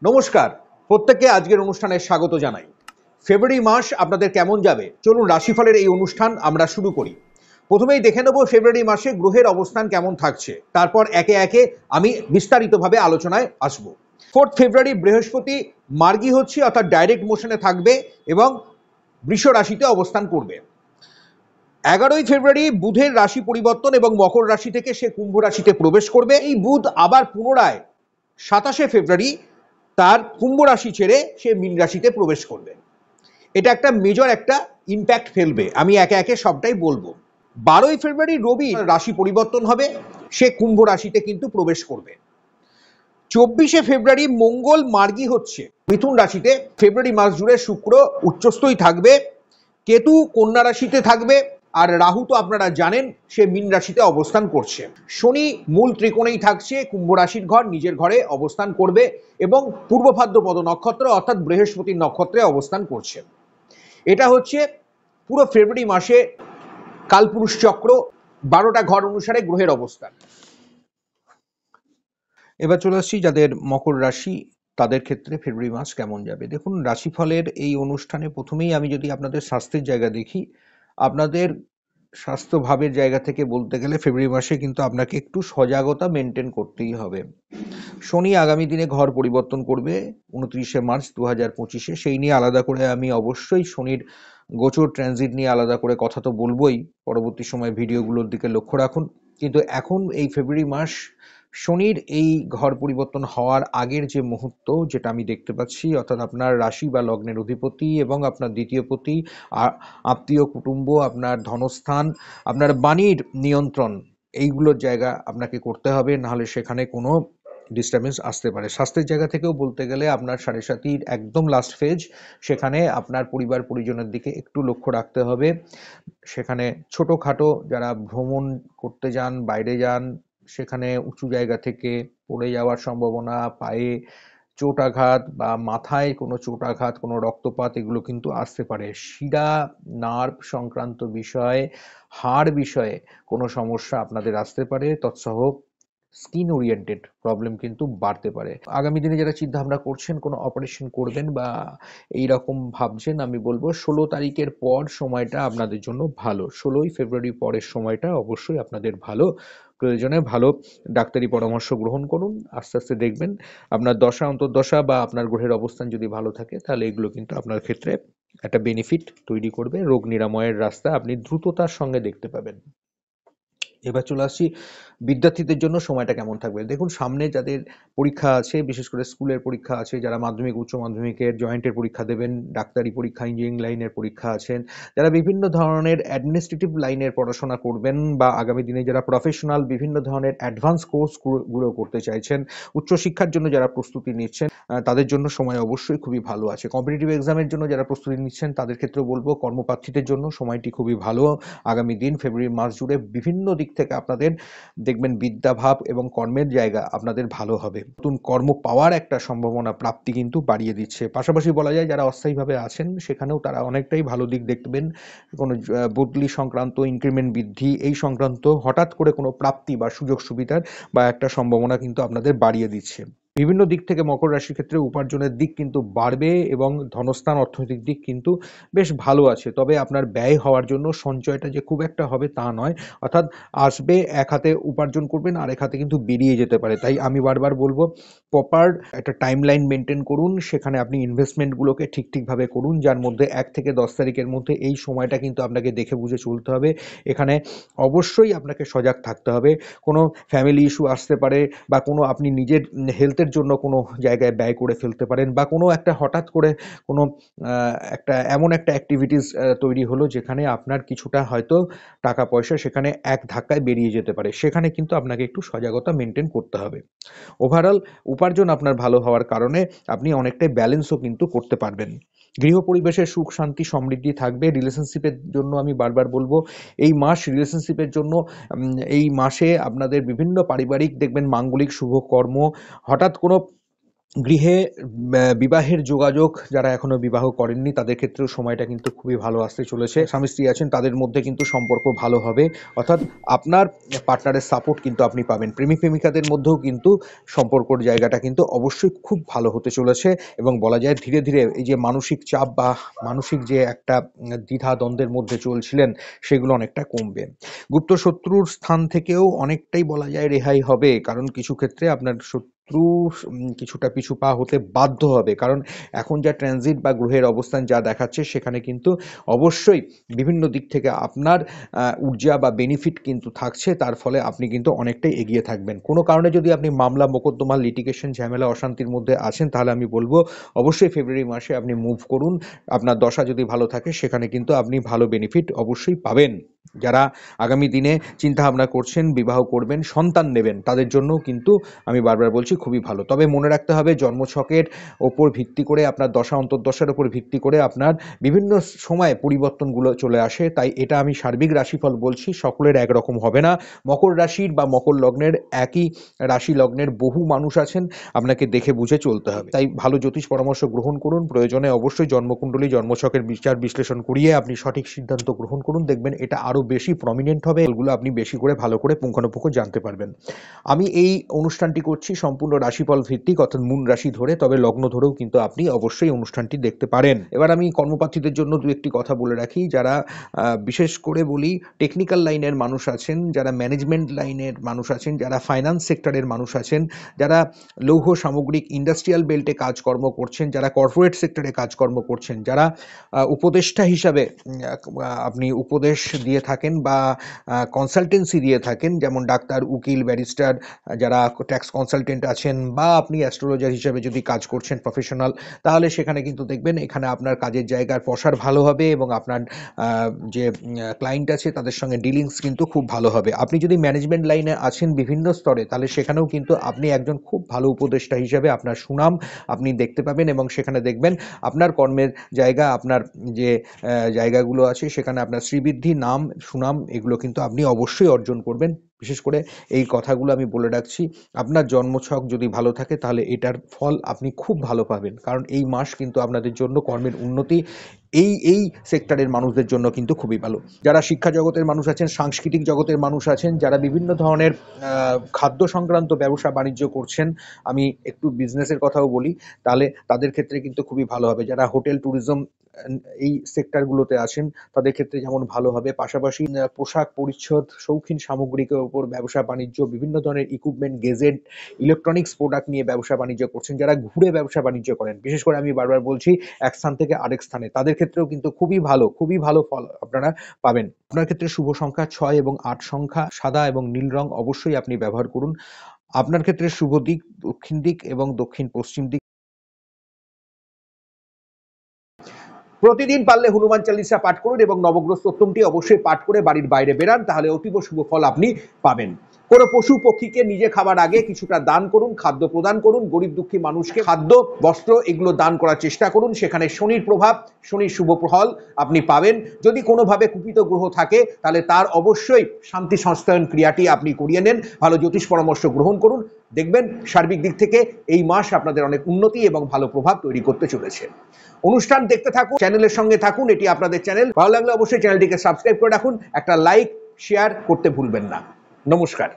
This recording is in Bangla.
নমস্কার, প্রত্যেককে আজকের অনুষ্ঠানে স্বাগত জানাই। ফেব্রুয়ারি মাস আপনাদের কেমন যাবে চলুন রাশিফলের এই অনুষ্ঠান আমরা শুরু করি। প্রথমেই দেখে নেব ফেব্রুয়ারি মাসে গ্রহের অবস্থান কেমন থাকছে, তারপর একে একে আমি বিস্তারিতভাবে আলোচনায় আসব। 4 ফেব্রুয়ারি বৃহস্পতি মার্গী হচ্ছে, অর্থাৎ ডাইরেক্ট মোশনে থাকবে এবং বৃষ রাশিতে অবস্থান করবে। 11ই ফেব্রুয়ারি বুধের রাশি পরিবর্তন এবং মকর রাশি থেকে সে কুম্ভ রাশিতে প্রবেশ করবে। এই বুধ আবার পুনরায় 27শে ফেব্রুয়ারি তার কুম্ভ রাশি ছেড়ে সে মীন রাশিতে প্রবেশ করবে। এটা একটা মেজর একটা ইম্প্যাক্ট ফেলবে, আমি একে একে সবটাই বলবো। 12ই ফেব্রুয়ারি রবি রাশি পরিবর্তন হবে, সে কুম্ভ রাশিতে কিন্তু প্রবেশ করবে। 24শে ফেব্রুয়ারি মঙ্গল মার্গী হচ্ছে মিথুন রাশিতে। ফেব্রুয়ারি মাস জুড়ে শুক্র উচ্চস্থই থাকবে, কেতু কন্যা রাশিতে থাকবে, আর রাহু তো আপনারা জানেন সে মীন রাশিতে অবস্থান করছে। শনি মূল ত্রিকোণেই থাকছে, কুম্ভ রাশির ঘর নিজের ঘরে অবস্থান করবে এবং পূর্ব ভাদ্রপদ নক্ষত্র অর্থাৎ বৃহস্পতির নক্ষত্রে অবস্থান করছে। এটা হচ্ছে পুরো ফেব্রুয়ারি মাসে কালপুরুষ চক্র 12টা ঘর অনুসারে গ্রহের অবস্থান। এবার চলে আসছি যাদের মকর রাশি, তাদের ক্ষেত্রে ফেব্রুয়ারি মাস কেমন যাবে। দেখুন, রাশিফলের এই অনুষ্ঠানে প্রথমেই আমি যদি আপনাদের স্বাস্থ্যের জায়গা দেখি, আপনাদের স্বাস্থ্য ভাবের জায়গা থেকে বলতে গেলে ফেব্রুয়ারি মাসে কিন্তু আপনাকে একটু সজাগতা মেনটেন করতেই হবে। শনি আগামী দিনে ঘর পরিবর্তন করবে 29শে মার্চ 2025-এ। সেই নিয়ে আলাদা করে আমি অবশ্যই শনির গোচর ট্রানজিট নিয়ে আলাদা করে কথা তো বলবোই, পরবর্তী সময় ভিডিওগুলোর দিকে লক্ষ্য রাখুন। কিন্তু এখন এই ফেব্রুয়ারি মাস শনির এই ঘর পরিবর্তন হওয়ার আগের যে মুহূর্ত, যেটা আমি দেখতে পাচ্ছি, অর্থাৎ আপনার রাশি বা লগ্নের অধিপতি এবং আপনার দ্বিতীয় পতি, আত্মীয় কুটুম্ব, আপনার ধনস্থান, আপনার বাণীর নিয়ন্ত্রণ, এইগুলোর জায়গা আপনাকে করতে হবে, নাহলে সেখানে কোনো ডিস্টারবেন্স আসতে পারে। স্বাস্থ্যের জায়গা থেকেও বলতে গেলে আপনার সাড়ে সাতির একদম লাস্ট ফেজ, সেখানে আপনার পরিবার পরিজনের দিকে একটু লক্ষ্য রাখতে হবে। সেখানে ছোটোখাটো যারা ভ্রমণ করতে যান, বাইরে যান, সেখানে উঁচু জায়গা থেকে পড়ে যাওয়ার সম্ভাবনা, পায়ে চোটাঘাত বা মাথায় কোনো চোটাঘাত, কোনো রক্তপাত, এগুলো কিন্তু আসতে পারে। শিরা নার্ভ সংক্রান্ত বিষয়, হাড় বিষয়ে কোনো সমস্যা আপনাদের আসতে পারে, তৎসহ স্কিন ওরিয়েন্টেড প্রবলেম কিন্তু বাড়তে পারে। আগামী দিনে যারা চিন্তা ভাবনা করছেন কোনো অপারেশন করবেন বা এই রকম ভাবছেন, আমি বলবো 16 তারিখের পর সময়টা আপনাদের জন্য ভালো। 16ই ফেব্রুয়ারি পরের সময়টা অবশ্যই আপনাদের ভালো। প্রয়োজনে ভালো ডাক্তারি পরামর্শ গ্রহণ করুন, আস্তে আস্তে দেখবেন আপনার দশা অন্তর্দশা বা আপনার গ্রহের অবস্থান যদি ভালো থাকে, তাহলে এগুলো কিন্তু আপনার ক্ষেত্রে একটা বেনিফিট তৈরি করবে। রোগ নিরাময়ের রাস্তা আপনি দ্রুততার সঙ্গে দেখতে পাবেন। এবার চলে আসছি বিদ্যার্থীদের জন্য সময়টা কেমন থাকবে। দেখুন, সামনে যাদের পরীক্ষা আছে, বিশেষ করে স্কুলের পরীক্ষা আছে, যারা মাধ্যমিক উচ্চ মাধ্যমিকের জয়েন্টের পরীক্ষা দেবেন, ডাক্তারি পরীক্ষা, ইঞ্জিনিয়ারিং লাইনের পরীক্ষা আছেন, যারা বিভিন্ন ধরনের অ্যাডমিনিস্ট্রেটিভ লাইনের পড়াশোনা করবেন, বা আগামী দিনে যারা প্রফেশনাল বিভিন্ন ধরনের অ্যাডভান্স কোর্সগুলো করতে চাইছেন, উচ্চশিক্ষার জন্য যারা প্রস্তুতি নিচ্ছেন, তাদের জন্য সময় অবশ্যই খুবই ভালো আছে। কম্পিটিটিভ এক্সামের জন্য যারা প্রস্তুতি নিচ্ছেন, তাদের ক্ষেত্রেও বলবো কর্মপ্রার্থীদের জন্য সময়টি খুবই ভালো। আগামী দিন ফেব্রুয়ারি মাস জুড়ে বিভিন্ন দিক থেকে আপনাদের দেখবেন বিদ্যাভাব এবং কর্মের জায়গা আপনাদের ভালো হবে। নতুন কর্ম পাওয়ার একটা সম্ভাবনা প্রাপ্তি কিন্তু বাড়িয়ে দিচ্ছে। পাশাপাশি বলা যায় যারা অস্থায়ীভাবে আছেন, সেখানেও তারা অনেকটাই ভালো দিক দেখবেন। কোনো বদলি সংক্রান্ত, ইনক্রিমেন্ট বৃদ্ধি, এই সংক্রান্ত হঠাৎ করে কোনো প্রাপ্তি বা সুযোগ সুবিধার বা একটা সম্ভাবনা কিন্তু আপনাদের বাড়িয়ে দিচ্ছে। বিভিন্ন দিক থেকে মকর রাশির ক্ষেত্রে উপার্জনের দিক কিন্তু বাড়বে এবং ধনস্থান, অর্থনৈতিক দিক কিন্তু বেশ ভালো আছে। তবে আপনার ব্যয় হওয়ার জন্য সঞ্চয়টা যে খুব একটা হবে তা নয়, অর্থাৎ আসবে এক হাতে উপার্জন করবেন, আর এক হাতে কিন্তু বেরিয়ে যেতে পারে। তাই আমি বারবার বলবো প্রপার একটা টাইমলাইন মেনটেন করুন, সেখানে আপনি ইনভেস্টমেন্টগুলোকে ঠিকভাবে করুন, যার মধ্যে 1 থেকে 10 তারিখের মধ্যে এই সময়টা কিন্তু আপনাকে দেখে বুঝে চলতে হবে। এখানে অবশ্যই আপনাকে সজাগ থাকতে হবে। কোনো ফ্যামিলি ইস্যু আসতে পারে, বা কোনো আপনি নিজের হেলথের জন্য কোনো জায়গায় ব্যয় করে ফেলতে পারেন, বা কোনো একটা হঠাৎ করে কোনো একটা এমন একটা অ্যাক্টিভিটিস তৈরি হলো যেখানে আপনার কিছুটা হয়তো টাকা পয়সা সেখানে এক ধাক্কায় বেরিয়ে যেতে পারে। সেখানে কিন্তু আপনাকে একটু সজাগতা মেনটেন করতে হবে। ওভারঅল উপার্জন আপনার ভালো হওয়ার কারণে আপনি অনেকটাই ব্যালেন্সও কিন্তু করতে পারবেন। গৃহ পরিবেশে সুখ শান্তি সমৃদ্ধি থাকবে। রিলেশনশিপের জন্য আমি বারবার বলবো এই মাস রিলেশনশিপের জন্য, এই মাসে আপনাদের বিভিন্ন পারিবারিক দেখবেন মাঙ্গলিক শুভকর্ম, হঠাৎ কোনো গৃহে বিবাহের যোগাযোগ যারা এখনো বিবাহ করেননি তাদের ক্ষেত্রেও সময়টা কিন্তু খুবই ভালো আসতে চলেছে। স্বামী স্ত্রী আছেন তাদের মধ্যে কিন্তু সম্পর্ক ভালো হবে, অর্থাৎ আপনার পার্টনারের সাপোর্ট কিন্তু আপনি পাবেন। প্রেমিক প্রেমিকাদের মধ্যেও কিন্তু সম্পর্কর জায়গাটা কিন্তু অবশ্যই খুব ভালো হতে চলেছে, এবং বলা যায় ধীরে ধীরে এই যে মানসিক চাপ বা মানসিক যে একটা দ্বিধা দ্বন্দ্বের মধ্যে চলছিলেন সেগুলো অনেকটা কমবে। গুপ্ত শত্রুর স্থান থেকেও অনেকটাই বলা যায় রেহাই হবে, কারণ কিছু ক্ষেত্রে আপনার শত্রু কিছুটা পিছু পা হতে বাধ্য হবে, কারণ এখন যা ট্রানজিট বা গ্রহের অবস্থান যা দেখাচ্ছে সেখানে কিন্তু অবশ্যই বিভিন্ন দিক থেকে আপনার ঊর্জা বা বেনিফিট কিন্তু থাকছে, তার ফলে আপনি কিন্তু অনেকটাই এগিয়ে থাকবেন। কোনো কারণে যদি আপনি মামলা মোকদ্দমা লিটিগেশন ঝামেলা অশান্তির মধ্যে আছেন তাহলে আমি বলবো অবশ্যই ফেব্রুয়ারি মাসে আপনি মুভ করুন। আপনার দশা যদি ভালো থাকে সেখানে কিন্তু আপনি ভালো বেনিফিট অবশ্যই পাবেন। যারা আগামী দিনে চিন্তাভাবনা করছেন বিবাহ করবেন, সন্তান নেবেন, তাদের জন্যও কিন্তু আমি বারবার বলছি খুবই ভালো। তবে মনে রাখতে হবে জন্মছকের ওপর ভিত্তি করে, আপনার দশা অন্তর্দশার উপর ভিত্তি করে আপনার বিভিন্ন সময় পরিবর্তনগুলো চলে আসে, তাই এটা আমি সার্বিক রাশিফল বলছি, সকলের একরকম হবে না। মকর রাশির বা মকর লগ্নের একই রাশি লগ্নের বহু মানুষ আছেন, আপনাকে দেখে বুঝে চলতে হবে। তাই ভালো জ্যোতিষ পরামর্শ গ্রহণ করুন, প্রয়োজনে অবশ্যই জন্মকুণ্ডলী জন্মছকের বিচার বিশ্লেষণ করিয়ে আপনি সঠিক সিদ্ধান্ত গ্রহণ করুন, দেখবেন এটা আরও বেশি প্রমিনেন্ট হবে, এগুলো আপনি বেশি করে ভালো করে পুঙ্খানুপুঙ্খ জানতে পারবেন। আমি এই অনুষ্ঠানটি করছি সম্পূর্ণ রাশিফল ভিত্তিক, অর্থাৎ মূল রাশি ধরে, তবে লগ্ন ধরেও কিন্তু আপনি অবশ্যই অনুষ্ঠানটি দেখতে পারেন। এবার আমি কর্মপ্রার্থীদের জন্য দু একটি কথা বলে রাখি, যারা বিশেষ করে বলি টেকনিক্যাল লাইনের মানুষ আছেন, যারা ম্যানেজমেন্ট লাইনের মানুষ আছেন, যারা ফাইন্যান্স সেক্টরের মানুষ আছেন, যারা লৌহ সামগ্রিক ইন্ডাস্ট্রিয়াল বেল্টে কাজকর্ম করছেন, যারা কর্পোরেট সেক্টরে কাজকর্ম করছেন, যারা উপদেষ্টা হিসাবে আপনি উপদেশ দিয়ে থাকেন বা কনসালটেন্সি দিয়ে থাকেন, যেমন ডাক্তার, উকিল, ব্যারিস্টার, যারা ট্যাক্স কনসালটেন্ট আছেন, বা আপনি অ্যাস্ট্রোলজার হিসেবে যদি কাজ করছেন প্রফেশনাল, তাহলে সেখানে কিন্তু দেখবেন এখানে আপনার কাজের জায়গার প্রসার ভালো হবে, এবং আপনার যে ক্লায়েন্ট আছে তাদের সঙ্গে ডিলিংস কিন্তু খুব ভালো হবে। আপনি যদি ম্যানেজমেন্ট লাইনে আছেন বিভিন্ন স্তরে, তাহলে সেখানেও কিন্তু আপনি একজন খুব ভালো উপদেষ্টা হিসাবে আপনার সুনাম আপনি দেখতে পাবেন, এবং সেখানে দেখবেন আপনার কর্মের জায়গা, আপনার যে জায়গাগুলো আছে সেখানে আপনার শ্রীবৃদ্ধি, নাম, সুনাম এগুলো কিন্তু আপনি অবশ্যই অর্জন করবেন। বিশেষ করে এই কথাগুলো আমি বলে রাখছি, আপনার জন্মছক যদি ভালো থাকে তাহলে এটার ফল আপনি খুব ভালো পাবেন, কারণ এই মাস কিন্তু আপনাদের জন্য কর্মের উন্নতি এই সেক্টরের মানুষদের জন্য কিন্তু খুবই ভালো। যারা শিক্ষা জগতের মানুষ আছেন, সাংস্কৃতিক জগতের মানুষ আছেন, যারা বিভিন্ন ধরনের খাদ্য সংক্রান্ত ব্যবসা বাণিজ্য করছেন, আমি একটু বিজনেসের কথাও বলি, তাহলে তাদের ক্ষেত্রে কিন্তু খুবই ভালো হবে। যারা হোটেল ট্যুরিজম এই সেক্টরগুলোতে আছেন তাদের ক্ষেত্রে যেমন ভালো হবে, পাশাপাশি পোশাক পরিচ্ছদ, শৌখিন সামগ্রিকের উপর ব্যবসা বাণিজ্য, বিভিন্ন ধরনের ইকুইপমেন্ট, গেজেট, ইলেকট্রনিক্স প্রোডাক্ট নিয়ে ব্যবসা বাণিজ্য করছেন, যারা ঘুরে ব্যবসা বাণিজ্য করেন, বিশেষ করে আমি বারবার বলছি এক স্থান থেকে আরেক স্থানে, তাদের ক্ষেত্রেও কিন্তু খুবই ভালো ফল আপনারা পাবেন। আপনার ক্ষেত্রে শুভ সংখ্যা 6 এবং 8 সংখ্যা, সাদা এবং নীল রং অবশ্যই আপনি ব্যবহার করুন। আপনার ক্ষেত্রে শুভ দিক দক্ষিণ দিক এবং দক্ষিণ পশ্চিম দিক। প্রতিদিন পারলে হনুমান চালিসা পাঠ করুন এবং নবগ্রহ স্তোত্রটি অবশ্যই পাঠ করে বাড়ির বাইরে বেরান, তাহলে অতীব শুভ ফল আপনি পাবেন। কোনো পশু পক্ষীকে নিজে খাবার আগে কিছুটা দান করুন, খাদ্য প্রদান করুন, গরিব দুঃখী মানুষকে খাদ্য, বস্ত্র এগুলো দান করার চেষ্টা করুন, সেখানে শনির প্রভাব, শনির শুভ ফল আপনি পাবেন। যদি কোনোভাবে কুপিত গ্রহ থাকে তাহলে তার অবশ্যই শান্তি সংস্থায়ন ক্রিয়াটি আপনি করিয়ে নেন, ভালো জ্যোতিষ পরামর্শ গ্রহণ করুন, দেখবেন সার্বিক দিক থেকে এই মাস আপনাদের অনেক উন্নতি এবং ভালো প্রভাব তৈরি করতে চলেছে। অনুষ্ঠান দেখতে থাকুন, চ্যানেলের সঙ্গে থাকুন, এটি আপনাদের চ্যানেল। ভালো লাগলে অবশ্যই চ্যানেলটিকে সাবস্ক্রাইব করে রাখুন, একটা লাইক শেয়ার করতে ভুলবেন না। নমস্কার।